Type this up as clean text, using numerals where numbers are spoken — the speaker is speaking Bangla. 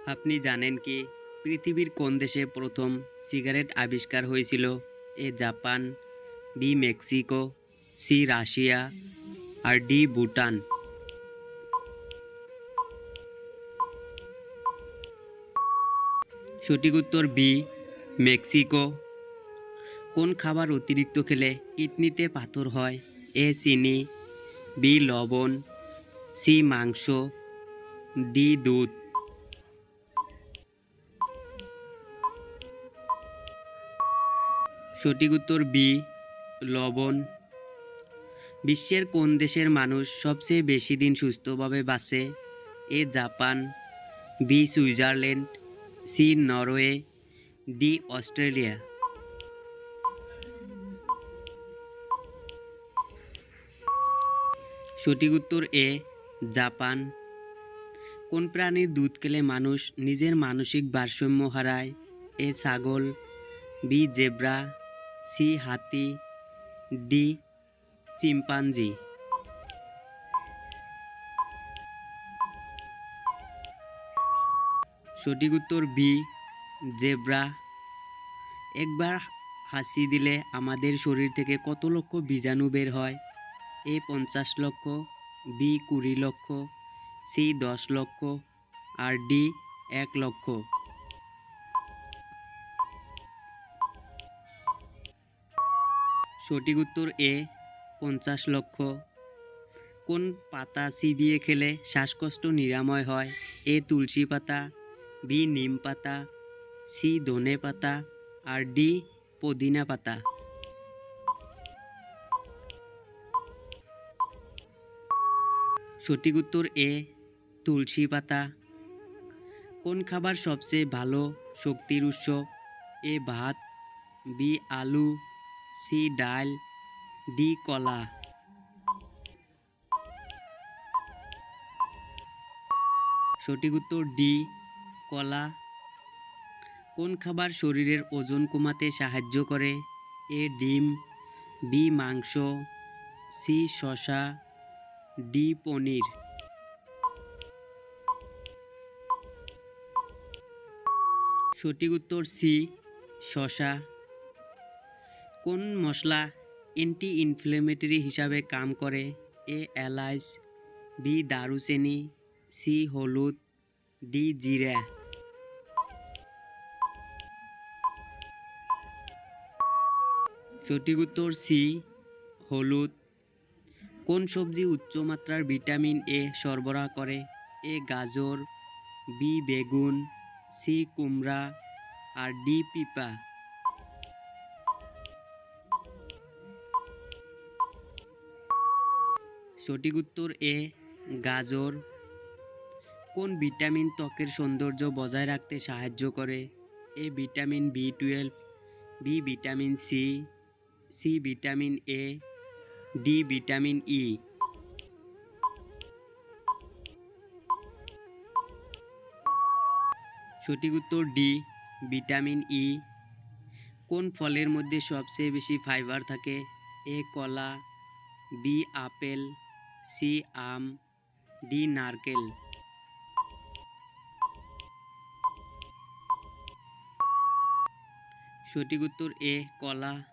আপনি জানেন কি পৃথিবীর কোন দেশে প্রথম সিগারেট আবিষ্কার হয়েছিল? A Japan, B Mexico, C Russia আর ডি ভুটান। সঠিক উত্তর বি মেক্সিকো। কোন খাবার অতিরিক্ত খেলে কিডনিতে পাথর হয়? এ চিনি, বি লবণ, সি মাংস, ডি দুধ। সঠিক উত্তর বি লবণ। বিশ্বের কোন দেশের মানুষ সবচেয়ে বেশি দিন সুস্থভাবে বাঁচে? A Japan, B Switzerland, C Norway, D Australia. সঠিক উত্তর এ জাপান। কোন প্রাণীর দুধ খেলে মানুষ নিজের মানসিক ভারসাম্য হারায়? এ ছাগল, বি জেব্রা, সি হাতি, ডি চিম্পাঞ্জি। সঠিক উত্তর বি জেব্রা। একবার হাসি দিলে আমাদের শরীর থেকে কত লক্ষ বীজাণু বের হয়? এ 50 লক্ষ, বি 20 লক্ষ, সি 10 লক্ষ আর ডি 1 লক্ষ। সঠিক উত্তর এ 50 লক্ষ। কোন পাতা চিবিয়ে খেলে শ্বাসকষ্ট নিরাময় হয়? এ তুলসী পাতা, বি নিম পাতা, সি ধনে পাতা আর ডি পুদিনা পাতা। সঠিক উত্তর এ তুলসী পাতা। কোন খাবার সবচেয়ে ভালো শক্তির উৎস? এ ভাত, বি আলু, সি ডাল, ডি কলা। সঠিক উত্তর ডি কলা। কোন খাবার শরীরের ওজন কমাতে সাহায্য করে? এ ডিম, বি মাংস, সি শসা, ডি পনির। সঠিক উত্তর সি শসা। কোন মশলা অ্যান্টি ইনফ্লেমেটরি হিসাবে কাজ করে? এ এলাচ, বি দারুচিনি, সি হলুদ, ডি জিরা। সঠিক উত্তর সি হলুদ। কোন সবজি উচ্চমাত্রার ভিটামিন এ সরবরাহ করে? এ গাজর, বি বেগুন, সি কুমড়া আর ডি পিঁপা। সঠিক উত্তর এ গাজর। কোন ভিটামিন ত্বকের সৌন্দর্য বজায় রাখতে সাহায্য করে? এ ভিটামিন বি12, B vitamin C, C vitamin A, D vitamin E. সঠিক উত্তর ডি ভিটামিন ই। কোন ফলের মধ্যে সবচেয়ে বেশি ফাইবার থাকে? এ কলা, বি আপেল, সি আম, ডি নারকেল। সঠিক উত্তর এ কলা।